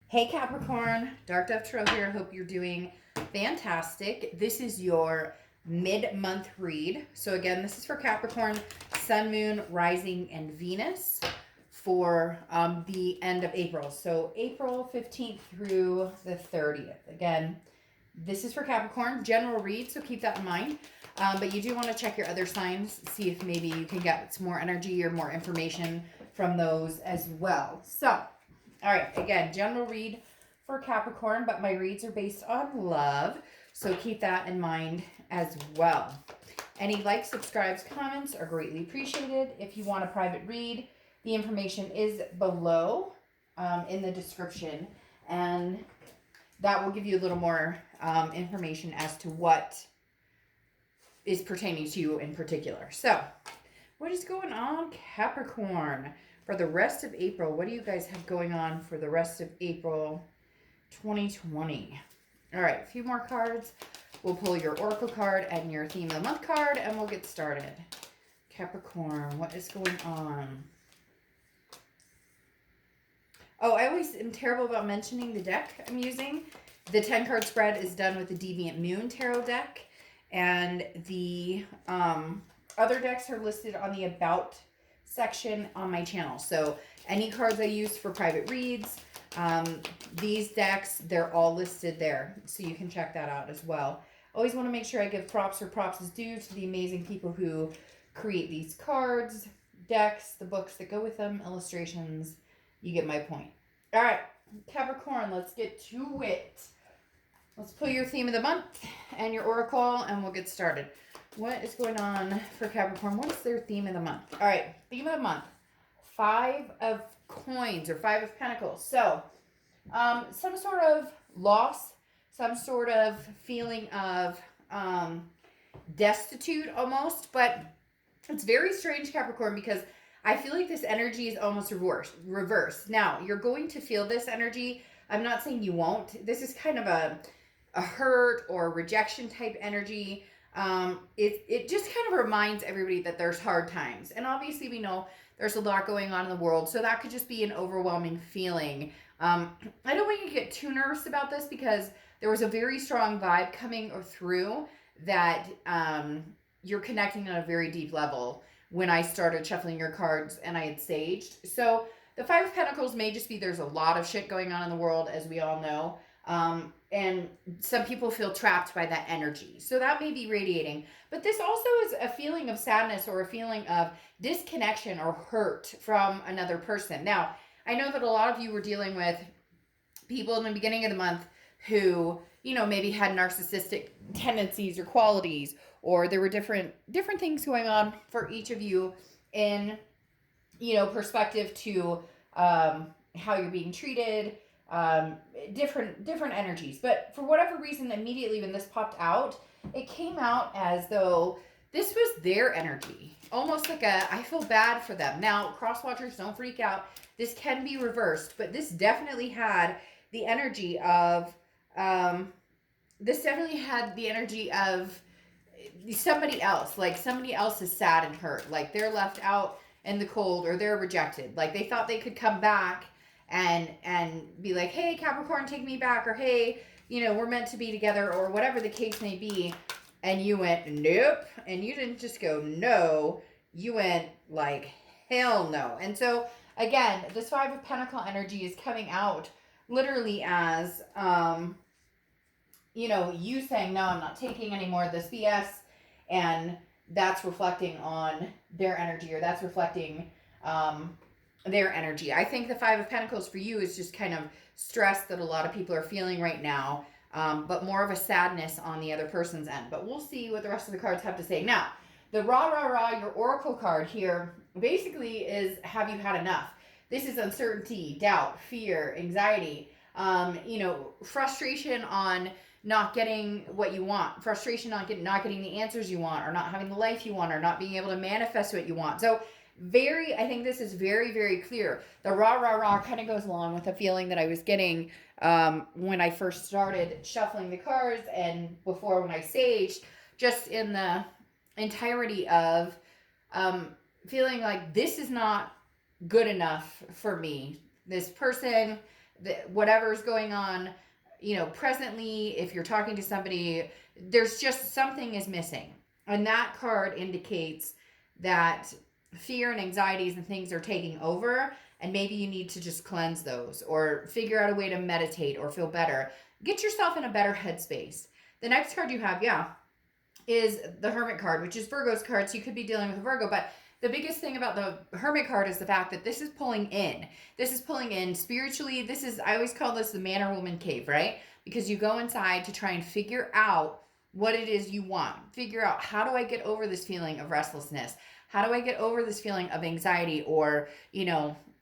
Hey Capricorn, Dark Dove Tarot here. Hope you're doing fantastic. This is your mid-month read. So again, this is for Capricorn, Sun, Moon, Rising, and Venus for the end of April. So April 15th through the 30th. Again, this is for Capricorn, general read, so keep that in mind. But you do want to check your other signs, see if maybe you can get some more energy or more information from those as well. So, all right, again, general read for Capricorn, but my reads are based on love, so keep that in mind as well. Any likes, subscribes, comments are greatly appreciated. If you want a private read, the information is below in the description, and that will give you a little more information as to what is pertaining to you in particular. So, what is going on, Capricorn? For the rest of April, what do you guys have going on for the rest of April 2020? All right, a few more cards. We'll pull your Oracle card and your Theme of the Month card, and we'll get started. Capricorn, what is going on? Oh, I always am terrible about mentioning the deck I'm using. The 10-card spread is done with the Deviant Moon Tarot deck, and the other decks are listed on the About section on my channel. So any cards I use for private reads, these decks, they're all listed there. So you can check that out as well. Always want to make sure I give props where props is due to the amazing people who create these cards, decks, the books that go with them, illustrations. You get my point. All right, Capricorn, let's get to it. Let's pull your Theme of the Month and your Oracle, and we'll get started. What is going on for Capricorn? What is their Theme of the Month? All right, Theme of the Month. 5 of Coins or 5 of Pentacles. So, some sort of loss, some sort of feeling of destitute almost, but it's very strange, Capricorn, because I feel like this energy is almost reverse. Now, you're going to feel this energy. I'm not saying you won't. This is kind of a hurt or rejection type energy. It just kind of reminds everybody that there's hard times. And obviously we know there's a lot going on in the world. So that could just be an overwhelming feeling. I don't want you to get too nervous about this because there was a very strong vibe coming through that you're connecting on a very deep level when I started shuffling your cards and I had saged. So the 5 of Pentacles may just be there's a lot of shit going on in the world, as we all know. And some people feel trapped by that energy. So that may be radiating. But this also is a feeling of sadness or a feeling of disconnection or hurt from another person. Now, I know that a lot of you were dealing with people in the beginning of the month who, you know, maybe had narcissistic tendencies or qualities, or there were different things going on for each of you in, you know, perspective to how you're being treated, different energies. But for whatever reason, immediately when this popped out, it came out as though this was their energy, almost like I feel bad for them. Now, cross watchers, don't freak out. This can be reversed, but this definitely had the energy of somebody else. Like somebody else is sad and hurt, like they're left out in the cold or they're rejected. Like they thought they could come back and be like, hey, Capricorn, take me back, or hey, you know, we're meant to be together, or whatever the case may be. And you went, nope. And you didn't just go, no. You went like, hell no. And so, again, this 5 of Pentacle energy is coming out literally as, you know, you saying, no, I'm not taking any more of this BS. And that's reflecting on their energy, or that's reflecting their energy. I think the 5 of Pentacles for you is just kind of stress that a lot of people are feeling right now, but more of a sadness on the other person's end. But we'll see what the rest of the cards have to say. Now, the your Oracle card here basically is, have you had enough? This is uncertainty, doubt, fear, anxiety, you know, frustration on not getting what you want, frustration on not getting the answers you want, or not having the life you want, or not being able to manifest what you want. So I think this is very, very clear. The kind of goes along with the feeling that I was getting when I first started shuffling the cards and before when I saged, just in the entirety of feeling like this is not good enough for me. This person whatever's going on, presently, if you're talking to somebody, there's just something is missing. And that card indicates that fear and anxieties and things are taking over, and maybe you need to just cleanse those or figure out a way to meditate or feel better. Get yourself in a better headspace. The next card you have, is the Hermit card, which is Virgo's card. So you could be dealing with a Virgo, but the biggest thing about the Hermit card is the fact that this is pulling in. This is pulling in spiritually. I always call this the man or woman cave, right? Because you go inside to try and figure out what it is you want. Figure out, how do I get over this feeling of restlessness? How do I get over this feeling of anxiety or,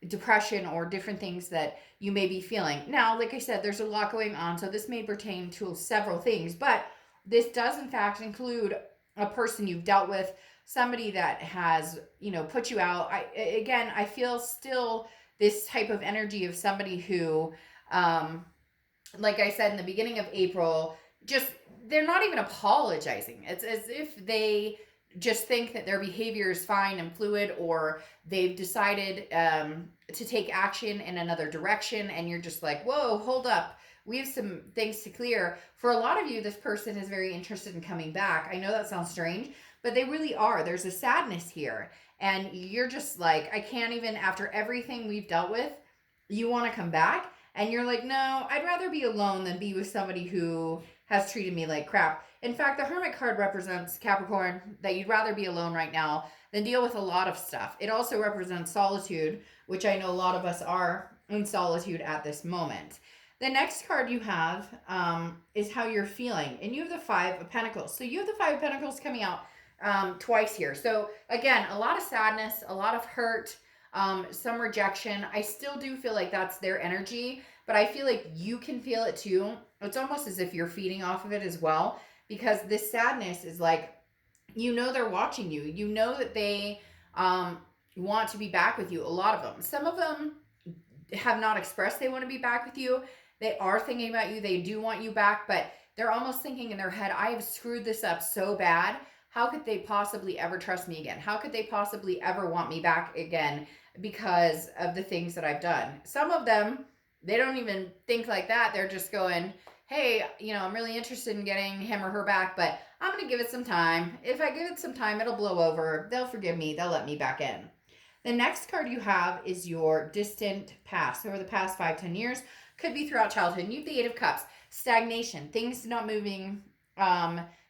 depression or different things that you may be feeling? Now, like I said, there's a lot going on, so this may pertain to several things, but this does in fact include a person you've dealt with, somebody that has, put you out. I feel still this type of energy of somebody who, like I said in the beginning of April, just, they're not even apologizing. It's as if they just think that their behavior is fine and fluid, or they've decided to take action in another direction, and you're just like, whoa, hold up. We have some things to clear. For a lot of you, this person is very interested in coming back. I know that sounds strange, but they really are. There's a sadness here. And you're just like, I can't even, after everything we've dealt with, you want to come back? And you're like, no, I'd rather be alone than be with somebody who has treated me like crap. In fact, the Hermit card represents, Capricorn, that you'd rather be alone right now than deal with a lot of stuff. It also represents solitude, which I know a lot of us are in solitude at this moment. The next card you have is how you're feeling. And you have the Five of Pentacles. So you have the Five of Pentacles coming out twice here. So again, a lot of sadness, a lot of hurt, some rejection. I still do feel like that's their energy, but I feel like you can feel it too. It's almost as if you're feeding off of it as well, because this sadness is like, they're watching you. You know that they want to be back with you. A lot of them. Some of them have not expressed they want to be back with you. They are thinking about you. They do want you back, but they're almost thinking in their head, I have screwed this up so bad. How could they possibly ever trust me again? How could they possibly ever want me back again because of the things that I've done? Some of them, they don't even think like that. They're just going, hey, I'm really interested in getting him or her back, but I'm going to give it some time. If I give it some time, it'll blow over. They'll forgive me. They'll let me back in. The next card you have is your distant past. Over the past 5-10 years, could be throughout childhood. And you have the Eight of Cups. Stagnation. Things not moving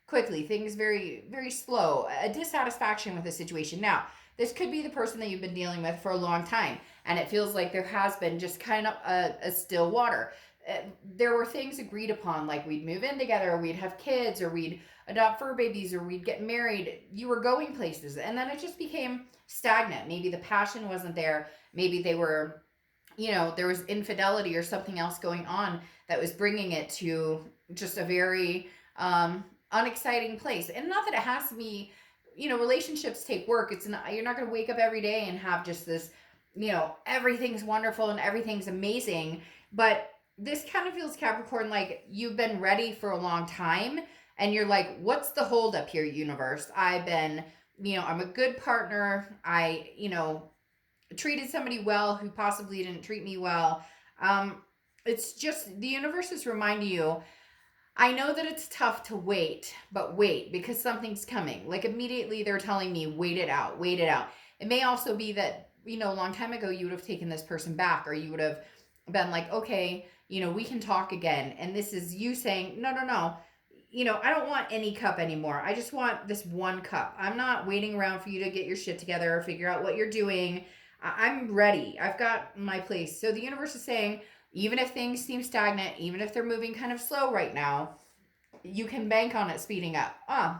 quickly. Things very, very slow. A dissatisfaction with the situation. Now, this could be the person that you've been dealing with for a long time, and it feels like there has been just kind of a still water. There were things agreed upon, like we'd move in together, or we'd have kids, or we'd adopt fur babies, or we'd get married. You were going places, and then it just became stagnant. Maybe the passion wasn't there. Maybe they were, there was infidelity or something else going on that was bringing it to just a very unexciting place. And not that it has to be, relationships take work. It's not, you're not going to wake up every day and have just this, everything's wonderful and everything's amazing. But this kind of feels, Capricorn, like you've been ready for a long time, and you're like, what's the holdup here, universe? I've been, I'm a good partner. I, treated somebody well who possibly didn't treat me well. It's just, the universe is reminding you, I know that it's tough to wait, but wait, because something's coming. Like immediately they're telling me, wait it out, wait it out. It may also be that, a long time ago, you would have taken this person back, or you would have been like, okay, we can talk again. And this is you saying, no. I don't want any cup anymore. I just want this one cup. I'm not waiting around for you to get your shit together or figure out what you're doing. I'm ready. I've got my place. So the universe is saying, even if things seem stagnant, even if they're moving kind of slow right now, you can bank on it speeding up. All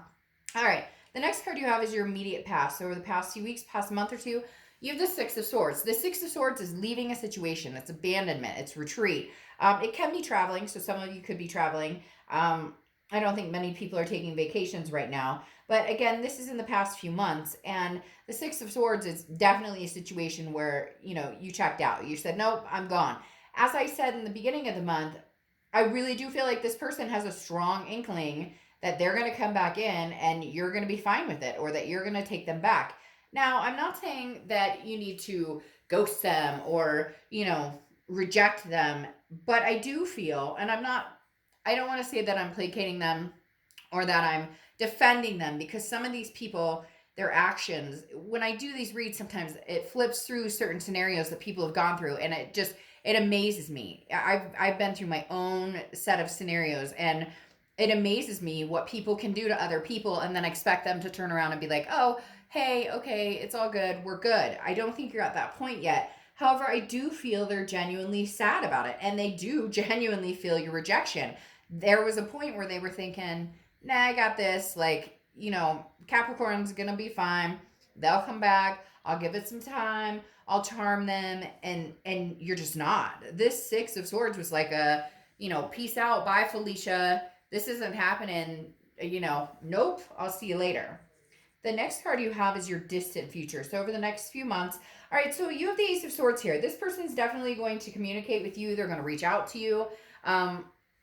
right. The next card you have is your immediate past. So over the past few weeks, past month or two, you have the Six of Swords. The Six of Swords is leaving a situation. It's abandonment. It's retreat. It can be traveling. So some of you could be traveling. I don't think many people are taking vacations right now. But again, this is in the past few months. And the Six of Swords is definitely a situation where, you checked out. You said, nope, I'm gone. As I said in the beginning of the month, I really do feel like this person has a strong inkling that they're going to come back in and you're going to be fine with it, or that you're going to take them back. Now, I'm not saying that you need to ghost them or, reject them. But I do feel, and I don't want to say that I'm placating them or that I'm defending them, because some of these people, their actions, when I do these reads, sometimes it flips through certain scenarios that people have gone through, and it amazes me. I've been through my own set of scenarios, and it amazes me what people can do to other people and then expect them to turn around and be like, oh, hey, okay, it's all good, we're good. I don't think you're at that point yet. However, I do feel they're genuinely sad about it, and they do genuinely feel your rejection. There was a point where they were thinking, nah, I got this. Like, Capricorn's gonna be fine. They'll come back. I'll give it some time. I'll charm them, and you're just not. This Six of Swords was like a, peace out, bye Felicia. This isn't happening. Nope. I'll see you later. The next card you have is your distant future. So over the next few months, all right, so you have the Ace of Swords here. This person's definitely going to communicate with you. They're going to reach out to you.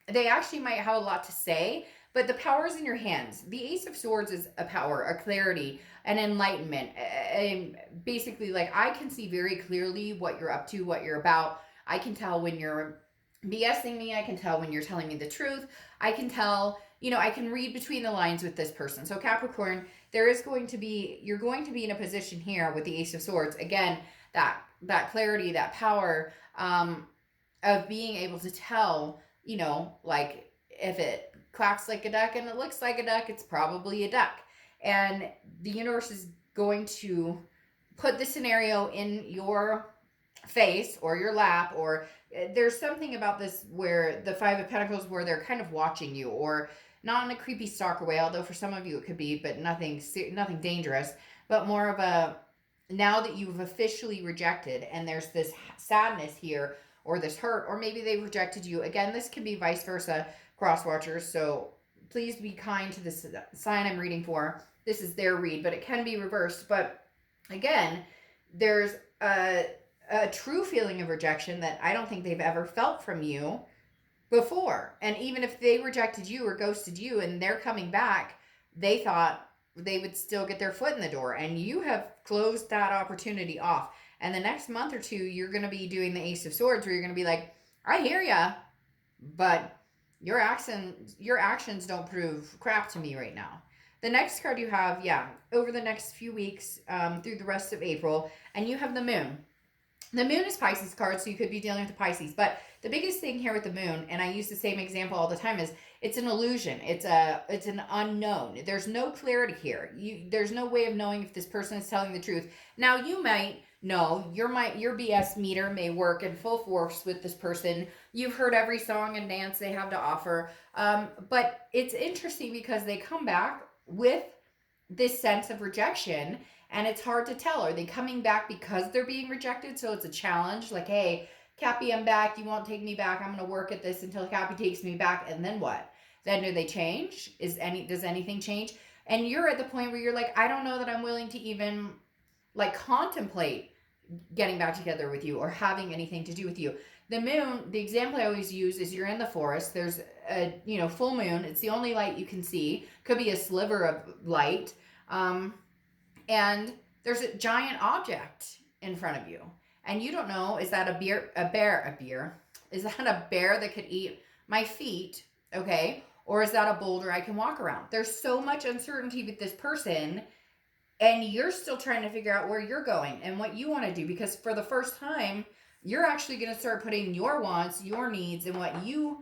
They actually might have a lot to say, but the power is in your hands. The Ace of Swords is a power, a clarity, an enlightenment. And basically, like, I can see very clearly what you're up to, what you're about. I can tell when you're BSing me. I can tell when you're telling me the truth. I can tell, I can read between the lines with this person. So Capricorn, you're going to be in a position here with the Ace of Swords. Again, that clarity, that power, of being able to tell, like, if it quacks like a duck and it looks like a duck, it's probably a duck. And the universe is going to put the scenario in your face or your lap, or there's something about this where the Five of Pentacles, where they're kind of watching you, or not in a creepy stalker way, although for some of you it could be, but nothing dangerous, but more of a, now that you've officially rejected and there's this sadness here, or this hurt, or maybe they rejected you. Again, this can be vice versa, cross watchers, so please be kind to this sign I'm reading for. This is their read, but it can be reversed. But again, there's a true feeling of rejection that I don't think they've ever felt from you before. And even if they rejected you or ghosted you and they're coming back, they thought they would still get their foot in the door, and you have closed that opportunity off. And the next month or two, you're going to be doing the Ace of Swords, where you're going to be like, I hear ya, but your actions don't prove crap to me right now. The next card you have, over the next few weeks, through the rest of April, and you have the Moon. The Moon is Pisces card, so you could be dealing with the Pisces. But the biggest thing here with the Moon, and I use the same example all the time, is it's an illusion. It's an unknown. There's no clarity here. There's no way of knowing if this person is telling the truth. Now, you might know your BS meter may work in full force with this person. You've heard every song and dance they have to offer. But it's interesting because they come back with this sense of rejection, and it's hard to tell. Are they coming back because they're being rejected? So it's a challenge, like, hey, Cappy, I'm back. You won't take me back. I'm going to work at this until Cappy takes me back. And then what? Then do they change? Does anything change? And you're at the point where you're like, I don't know that I'm willing to even, like, contemplate getting back together with you or having anything to do with you. The Moon, the example I always use is you're in the forest. There's a, full moon. It's the only light you can see. Could be a sliver of light. And there's a giant object in front of you. And you don't know, is that a bear? Is that a bear that could eat my feet? Okay. Or is that a boulder I can walk around? There's so much uncertainty with this person, and you're still trying to figure out where you're going and what you want to do, because for the first time, you're actually going to start putting your wants, your needs, and what you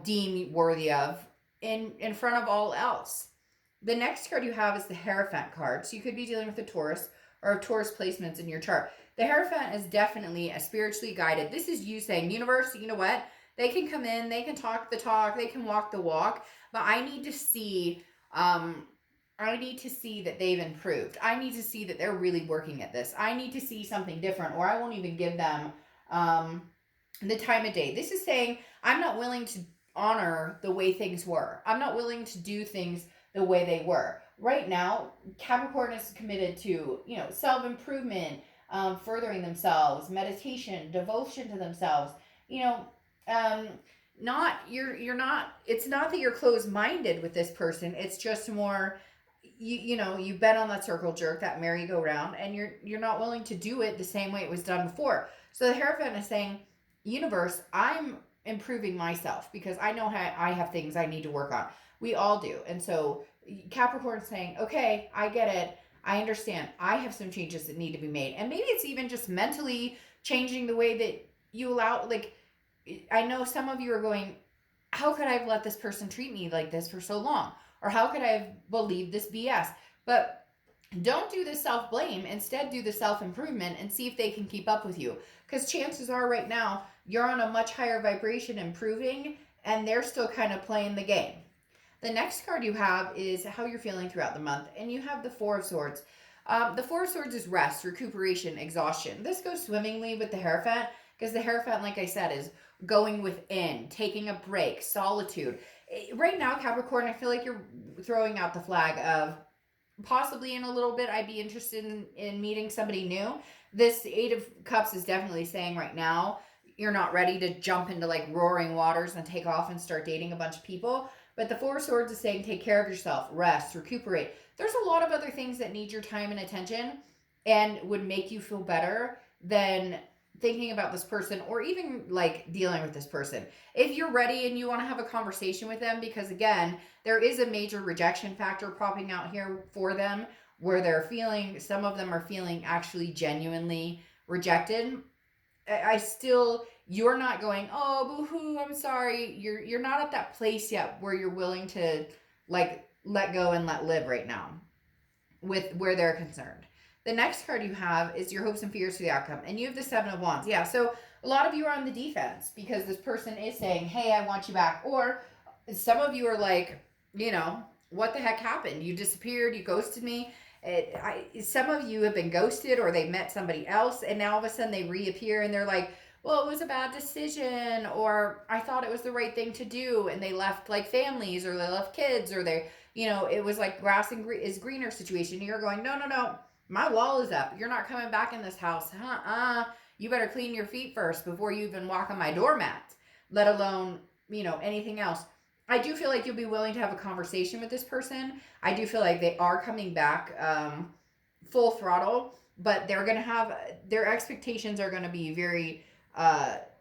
deem worthy of in front of all else. The next card you have is the Hierophant card. So you could be dealing with a Taurus or Taurus placements in your chart. The Hierophant is definitely a spiritually guided. This is you saying, universe, you know what? They can come in, they can talk the talk, they can walk the walk, but I need to see that they've improved. I need to see that they're really working at this. I need to see something different, or I won't even give them the time of day. This is saying, I'm not willing to honor the way things were. I'm not willing to do things the way they were. Right now, Capricorn is committed to, self-improvement, furthering themselves, meditation, devotion to themselves. It's not that you're closed-minded with this person. It's just more, you've been on that circle jerk, that merry-go-round, and you're not willing to do it the same way it was done before. So the Hierophant is saying, universe, I'm improving myself because I know how I have things I need to work on. We all do. And so Capricorn's saying, okay, I get it. I understand. I have some changes that need to be made. And maybe it's even just mentally changing the way that you allow, like, I know some of you are going, how could I have let this person treat me like this for so long? Or how could I have believed this BS? But don't do the self blame. Instead, do the self improvement and see if they can keep up with you. Because chances are, right now, you're on a much higher vibration, improving, and they're still kind of playing the game. The next card you have is how you're feeling throughout the month, and you have the Four of Swords. The Four of Swords is rest, recuperation, exhaustion. This goes swimmingly with the Hierophant because the Hierophant, like I said, is going within, taking a break, solitude. Right now, Capricorn, I feel like you're throwing out the flag of possibly in a little bit I'd be interested in meeting somebody new. This Eight of Cups is definitely saying right now you're not ready to jump into like roaring waters and take off and start dating a bunch of people. But the Four of Swords is saying take care of yourself, rest, recuperate. There's a lot of other things that need your time and attention and would make you feel better than thinking about this person or even like dealing with this person. If you're ready and you want to have a conversation with them, because again, there is a major rejection factor popping out here for them where they're feeling, some of them are feeling actually genuinely rejected. I still, you're not going, oh, boo-hoo, I'm sorry. You're not at that place yet where you're willing to like let go and let live right now with where they're concerned. The next card you have is your hopes and fears for the outcome. And you have the Seven of Wands. Yeah, so a lot of you are on the defense because this person is saying, hey, I want you back. Or some of you are like, you know, what the heck happened? You disappeared, you ghosted me. Some of you have been ghosted or they met somebody else and now all of a sudden they reappear and they're like, well, it was a bad decision or I thought it was the right thing to do. And they left like families or they left kids or they, you know, it was like grass is greener situation. You're going, no. My wall is up. You're not coming back in this house. You better clean your feet first before you even walk on my doormat, let alone, you know, anything else. I do feel like you'll be willing to have a conversation with this person. I do feel like they are coming back full throttle, but they're going to have, their expectations are going to be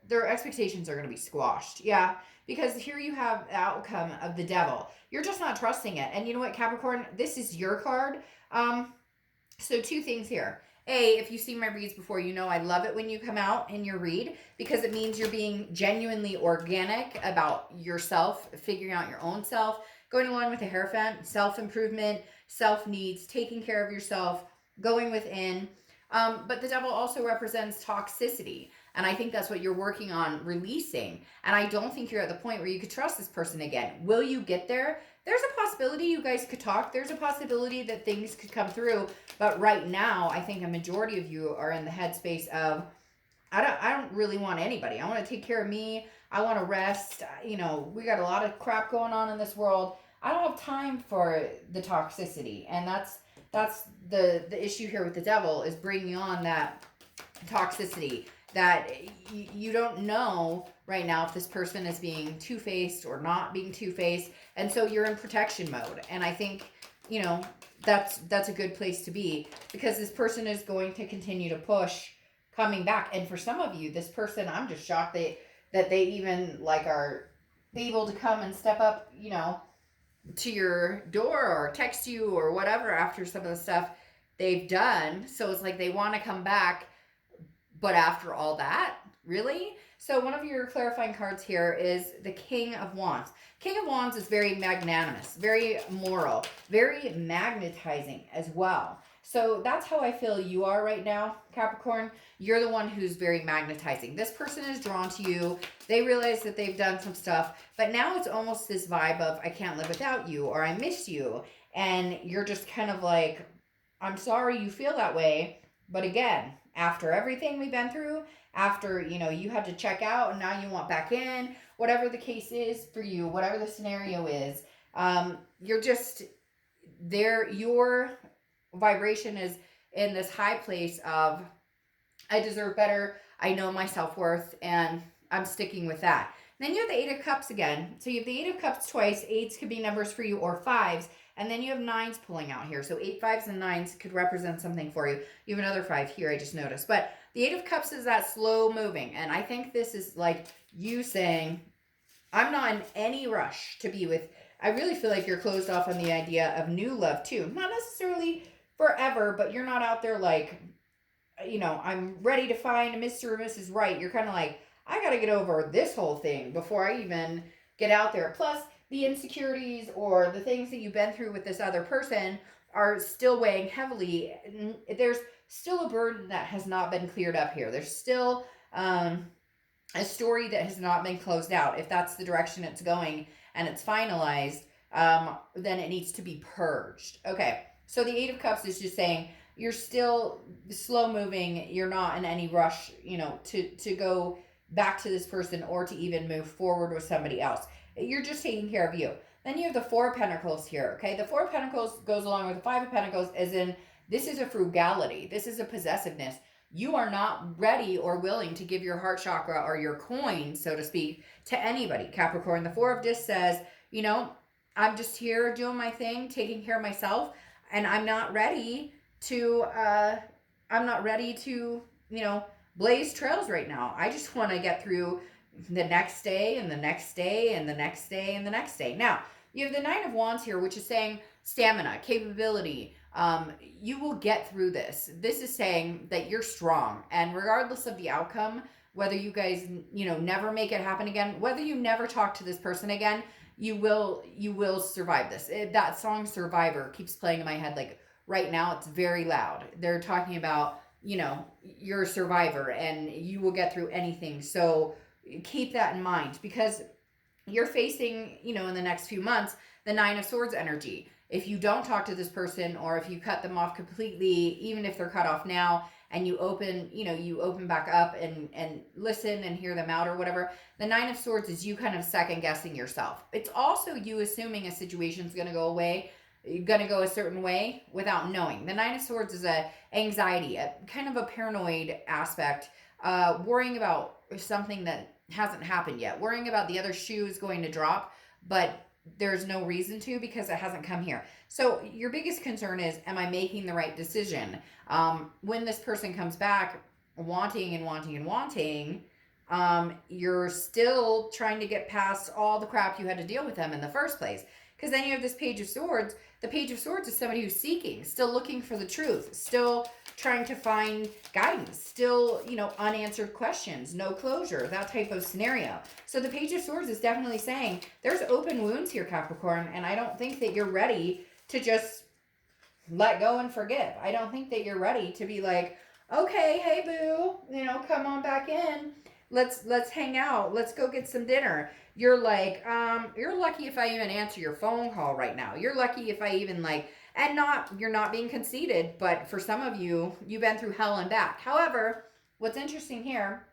their expectations are going to be squashed. Yeah, because here you have the outcome of the Devil. You're just not trusting it. And you know what, Capricorn? This is your card. So two things here. A, if you've seen my reads before, you know I love it when you come out in your read because it means you're being genuinely organic about yourself, figuring out your own self, going along with the Hierophant, self-improvement, self-needs, taking care of yourself, going within. But the Devil also represents toxicity. And I think that's what you're working on releasing. And I don't think you're at the point where you could trust this person again. Will you get there? There's a possibility you guys could talk. There's a possibility that things could come through. But right now, I think a majority of you are in the headspace of, I don't really want anybody. I want to take care of me. I want to rest. You know, we got a lot of crap going on in this world. I don't have time for the toxicity. And that's the issue here with the Devil is bringing on that toxicity that you don't know right now if this person is being two-faced or not being two-faced, and so you're in protection mode. And I think, you know, that's a good place to be because this person is going to continue to push coming back. And for some of you, this person, I'm just shocked that they even like are able to come and step up, you know, to your door or text you or whatever after some of the stuff they've done. So it's like they want to come back. But after all that, really? So one of your clarifying cards here is the King of Wands. King of Wands is very magnanimous, very moral, very magnetizing as well. So that's how I feel you are right now, Capricorn. You're the one who's very magnetizing. This person is drawn to you. They realize that they've done some stuff, but now it's almost this vibe of I can't live without you or I miss you. And you're just kind of like, I'm sorry you feel that way. But again, after everything we've been through, after, you know, you had to check out and now you want back in, whatever the case is for you, whatever the scenario is, you're just there. Your vibration is in this high place of, I deserve better. I know my self-worth and I'm sticking with that. And then you have the Eight of Cups again. So you have the Eight of Cups twice. Eights could be numbers for you or fives. And then you have nines pulling out here. So 8 5s and 9s could represent something for you. You have another 5 here, I just noticed. But The Eight of Cups is that slow moving. And I think this is like you saying, I'm not in any rush to be with. I really feel like you're closed off on the idea of new love too. Not necessarily forever, but you're not out there like, I'm ready to find Mr. or Mrs. Right. You're kind of like, I got to get over this whole thing before I even get out there. Plus, the insecurities or the things that you've been through with this other person are still weighing heavily. There's still a burden that has not been cleared up here. There's still a story that has not been closed out. If that's the direction it's going and it's finalized, then it needs to be purged. Okay, so the Eight of Cups is just saying you're still slow moving. You're not in any rush, to go back to this person or to even move forward with somebody else. You're just taking care of you. Then you have the Four of Pentacles here. Okay, the Four of Pentacles goes along with the Five of Pentacles, as in this is a frugality. This is a possessiveness. You are not ready or willing to give your heart chakra or your coin, so to speak, to anybody. Capricorn, the Four of Discs says, I'm just here doing my thing, taking care of myself, and I'm not ready to blaze trails right now. I just want to get through the next day and the next day and the next day and the next day. Now, you have the Nine of Wands here, which is saying stamina, capability. You will get through this. This is saying that you're strong, and regardless of the outcome, whether you guys, never make it happen again, whether you never talk to this person again, you will survive this. That song Survivor keeps playing in my head. Like right now, it's very loud. They're talking about, you're a survivor and you will get through anything. So keep that in mind, because you're facing, in the next few months, the Nine of Swords energy. If you don't talk to this person, or if you cut them off completely, even if they're cut off now, and you open back up and listen and hear them out or whatever, the Nine of Swords is you kind of second guessing yourself. It's also you assuming a situation's going to go a certain way without knowing. The Nine of Swords is a anxiety, a kind of a paranoid aspect, worrying about something that hasn't happened yet, worrying about the other shoe is going to drop, but there's no reason to because it hasn't come here. So your biggest concern is, am I making the right decision? When this person comes back wanting and wanting and wanting, you're still trying to get past all the crap you had to deal with them in the first place. Because then you have this Page of Swords. The Page of Swords is somebody who's seeking, still looking for the truth, still trying to find guidance, still, unanswered questions, no closure, that type of scenario. So the Page of Swords is definitely saying there's open wounds here, Capricorn, and I don't think that you're ready to just let go and forgive. I don't think that you're ready to be like, okay, hey boo, come on back in. Let's hang out. Let's go get some dinner. You're like, you're lucky if I even answer your phone call right now. You're lucky if I even you're not being conceited, but for some of you, you've been through hell and back. However, what's interesting here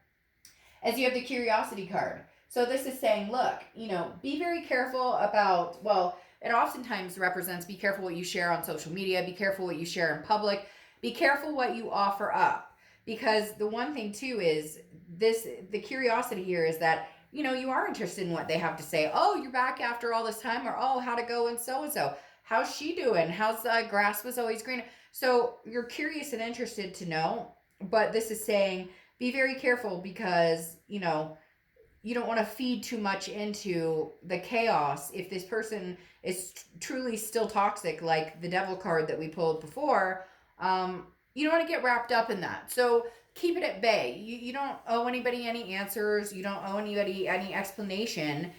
is you have the Curiosity card. So this is saying, look, be very careful about, it oftentimes represents be careful what you share on social media, be careful what you share in public, be careful what you offer up. Because the one thing too is the curiosity here is that, you are interested in what they have to say. Oh, you're back after all this time, or oh, how'd it go and so. How's she doing? How's the grass was always greener? So you're curious and interested to know, but this is saying be very careful because, you don't want to feed too much into the chaos. If this person is truly still toxic, like the Devil card that we pulled before, you don't want to get wrapped up in that. So keep it at bay. You don't owe anybody any answers. You don't owe anybody any explanation.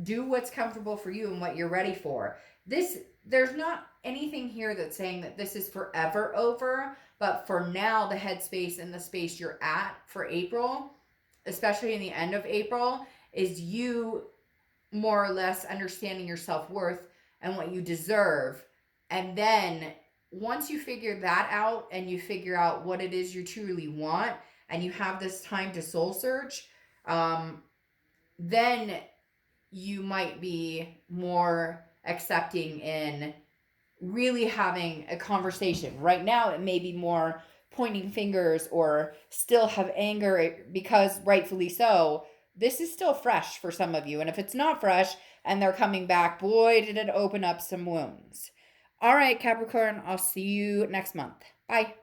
Do what's comfortable for you and what you're ready for. There's not anything here that's saying that this is forever over, but for now, the headspace and the space you're at for April, especially in the end of April, is you more or less understanding your self-worth and what you deserve. And then once you figure that out and you figure out what it is you truly want and you have this time to soul search, then you might be more accepting in really having a conversation. Right now, it may be more pointing fingers or still have anger because rightfully so. This is still fresh for some of you. And if it's not fresh and they're coming back, boy, did it open up some wounds. All right, Capricorn, I'll see you next month. Bye.